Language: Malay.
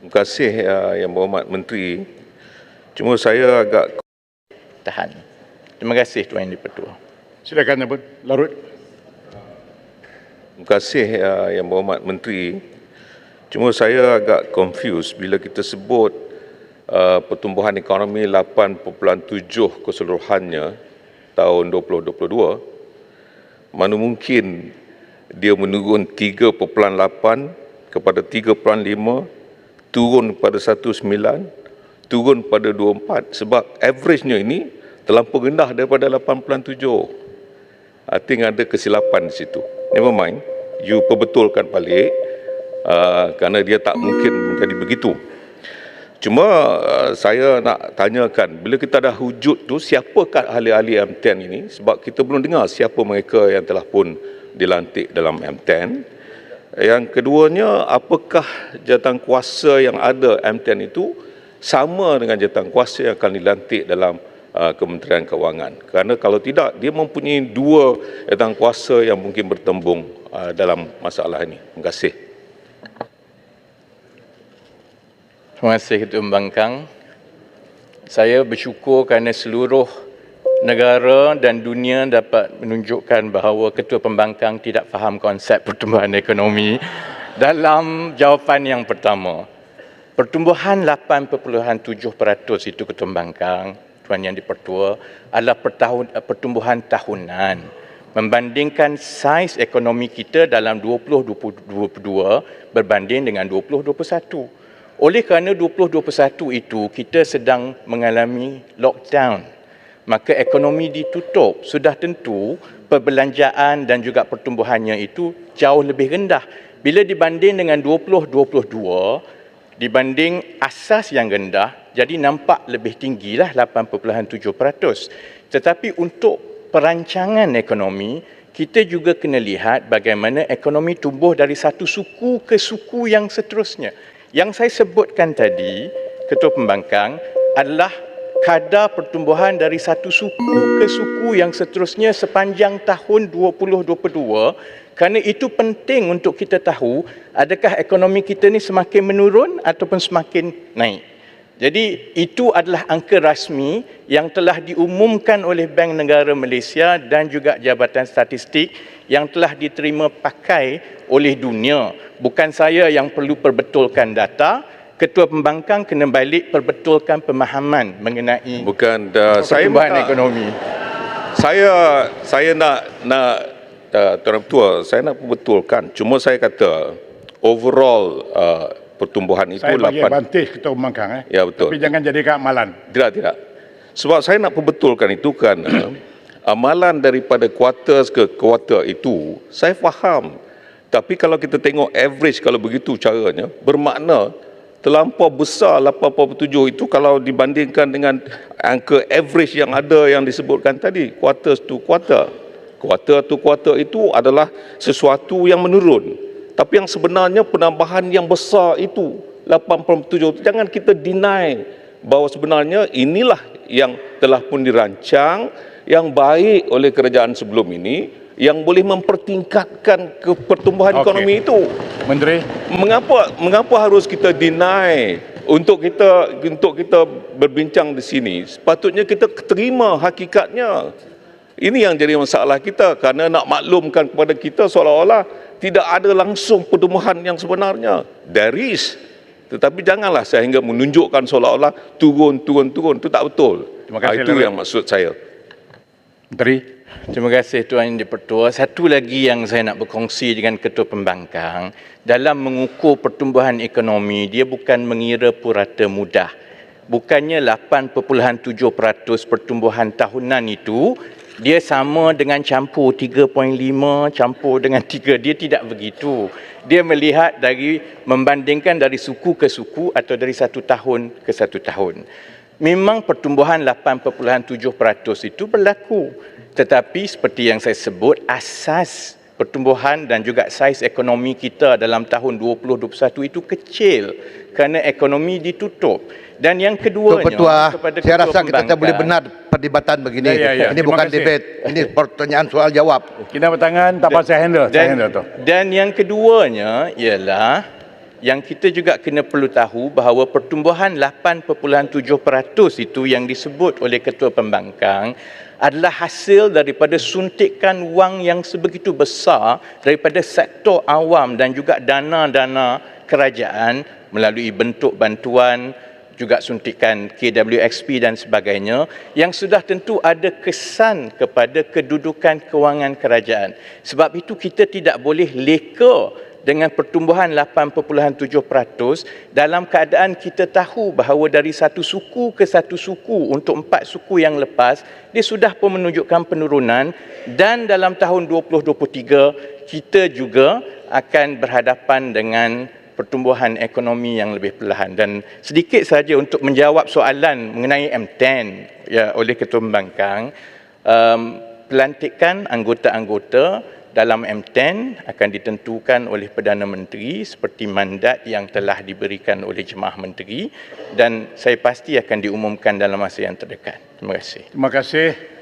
Terima kasih Yang Berhormat Menteri. Cuma saya agak Tahan. Terima kasih Tuan Yang di-Pertua. Silakan Abu Larut. Terima kasih Yang Berhormat Menteri. Cuma saya agak confused bila kita sebut pertumbuhan ekonomi 8.7 keseluruhannya tahun 2022. Mana mungkin dia menurun 3.8 kepada 3.5, turun pada 19, turun pada 24, sebab average-nya ini terlampau rendah daripada 8.7. I think ada kesilapan di situ. Never mind, you perbetulkan balik kerana dia tak mungkin menjadi begitu. Cuma saya nak tanyakan, bila kita dah wujud tu, siapakah ahli-ahli M10 ini? Sebab kita belum dengar siapa mereka yang telah pun dilantik dalam M10. Yang keduanya, apakah jawatankuasa yang ada M10 itu sama dengan jawatankuasa yang akan dilantik dalam Kementerian Keuangan? Kerana kalau tidak, dia mempunyai dua jawatankuasa yang mungkin bertembung dalam masalah ini. Terima kasih. Terima kasih Ketua Pembangkang. Saya bersyukur kerana seluruh negara dan dunia dapat menunjukkan bahawa Ketua Pembangkang tidak faham konsep pertumbuhan ekonomi dalam jawapan yang pertama. Pertumbuhan 8.7% itu Ketua Pembangkang, Tuan Yang di-Pertua, adalah pertumbuhan tahunan. Membandingkan saiz ekonomi kita dalam 2022 berbanding dengan 2021. Oleh kerana 2021 itu kita sedang mengalami lockdown, maka ekonomi ditutup, sudah tentu perbelanjaan dan juga pertumbuhannya itu jauh lebih rendah. Bila dibanding dengan 2022, dibanding asas yang rendah, jadi nampak lebih tinggilah 8.7%. Tetapi untuk perancangan ekonomi, kita juga kena lihat bagaimana ekonomi tumbuh dari satu suku ke suku yang seterusnya. Yang saya sebutkan tadi, Ketua Pembangkang, adalah kadar pertumbuhan dari satu suku ke suku yang seterusnya sepanjang tahun 2022, kerana itu penting untuk kita tahu adakah ekonomi kita ni semakin menurun ataupun semakin naik. Jadi itu adalah angka rasmi yang telah diumumkan oleh Bank Negara Malaysia dan juga Jabatan Statistik yang telah diterima pakai oleh dunia. Bukan saya yang perlu perbetulkan data. Ketua Pembangkang kena balik perbetulkan pemahaman mengenai pertumbuhan ekonomi. Saya nak Tuan Ketua, saya nak perbetulkan. Cuma saya kata overall pertumbuhan itu Saya bagi advantage Ketua Pembangkang. Ya, betul. Tapi jangan jadikan amalan. Tidak. Sebab saya nak perbetulkan itu kan amalan daripada kuarter ke kuarter itu saya faham. Tapi kalau kita tengok average, kalau begitu caranya, bermakna terlampau besar 8.7 itu kalau dibandingkan dengan angka average yang ada yang disebutkan tadi, quarter to quarter. Quarter to quarter itu adalah sesuatu yang menurun. Tapi yang sebenarnya penambahan yang besar itu 8.7, jangan kita deny bahawa sebenarnya inilah yang telah pun dirancang yang baik oleh kerajaan sebelum ini, yang boleh mempertingkatkan pertumbuhan ekonomi itu. Menteri, mengapa harus kita deny untuk kita berbincang di sini? Sepatutnya kita terima hakikatnya. Ini yang jadi masalah kita, kerana nak maklumkan kepada kita seolah-olah tidak ada langsung pertumbuhan yang sebenarnya. There is. Tetapi janganlah sehingga menunjukkan seolah-olah turun. Itu tak betul. Terima kasih. Itu yang maksud saya. Menteri. Terima kasih Tuan Yang di-Pertua. Satu lagi yang saya nak berkongsi dengan Ketua Pembangkang, dalam mengukur pertumbuhan ekonomi, dia bukan mengira purata mudah. Bukannya 8.7% pertumbuhan tahunan itu, dia sama dengan campur 3.5, campur dengan 3. Dia tidak begitu. Dia melihat membandingkan dari suku ke suku atau dari satu tahun ke satu tahun. Memang pertumbuhan 8.7% itu berlaku. Tetapi seperti yang saya sebut, asas pertumbuhan dan juga saiz ekonomi kita dalam tahun 2021 itu kecil kerana ekonomi ditutup. Dan yang keduanya, Ketua, saya rasa kita tak boleh benar perdebatan begini. Ya. Ini bukan debate, ini pertanyaan soal jawab. Kita bertangan tak apa saya handle tu. Dan yang keduanya ialah yang kita juga kena perlu tahu bahawa pertumbuhan 8.7% itu yang disebut oleh Ketua Pembangkang adalah hasil daripada suntikan wang yang sebegitu besar daripada sektor awam dan juga dana-dana kerajaan melalui bentuk bantuan, juga suntikan KWXP dan sebagainya, yang sudah tentu ada kesan kepada kedudukan kewangan kerajaan. Sebab itu kita tidak boleh leka dengan pertumbuhan 8.7% dalam keadaan kita tahu bahawa dari satu suku ke satu suku untuk 4 suku yang lepas, dia sudah pun menunjukkan penurunan, dan dalam tahun 2023 kita juga akan berhadapan dengan pertumbuhan ekonomi yang lebih perlahan. Dan sedikit saja untuk menjawab soalan mengenai M10 ya, oleh Ketua Pembangkang, pelantikan anggota-anggota dalam M10 akan ditentukan oleh Perdana Menteri seperti mandat yang telah diberikan oleh Jemaah Menteri, dan saya pasti akan diumumkan dalam masa yang terdekat. Terima kasih. Terima kasih.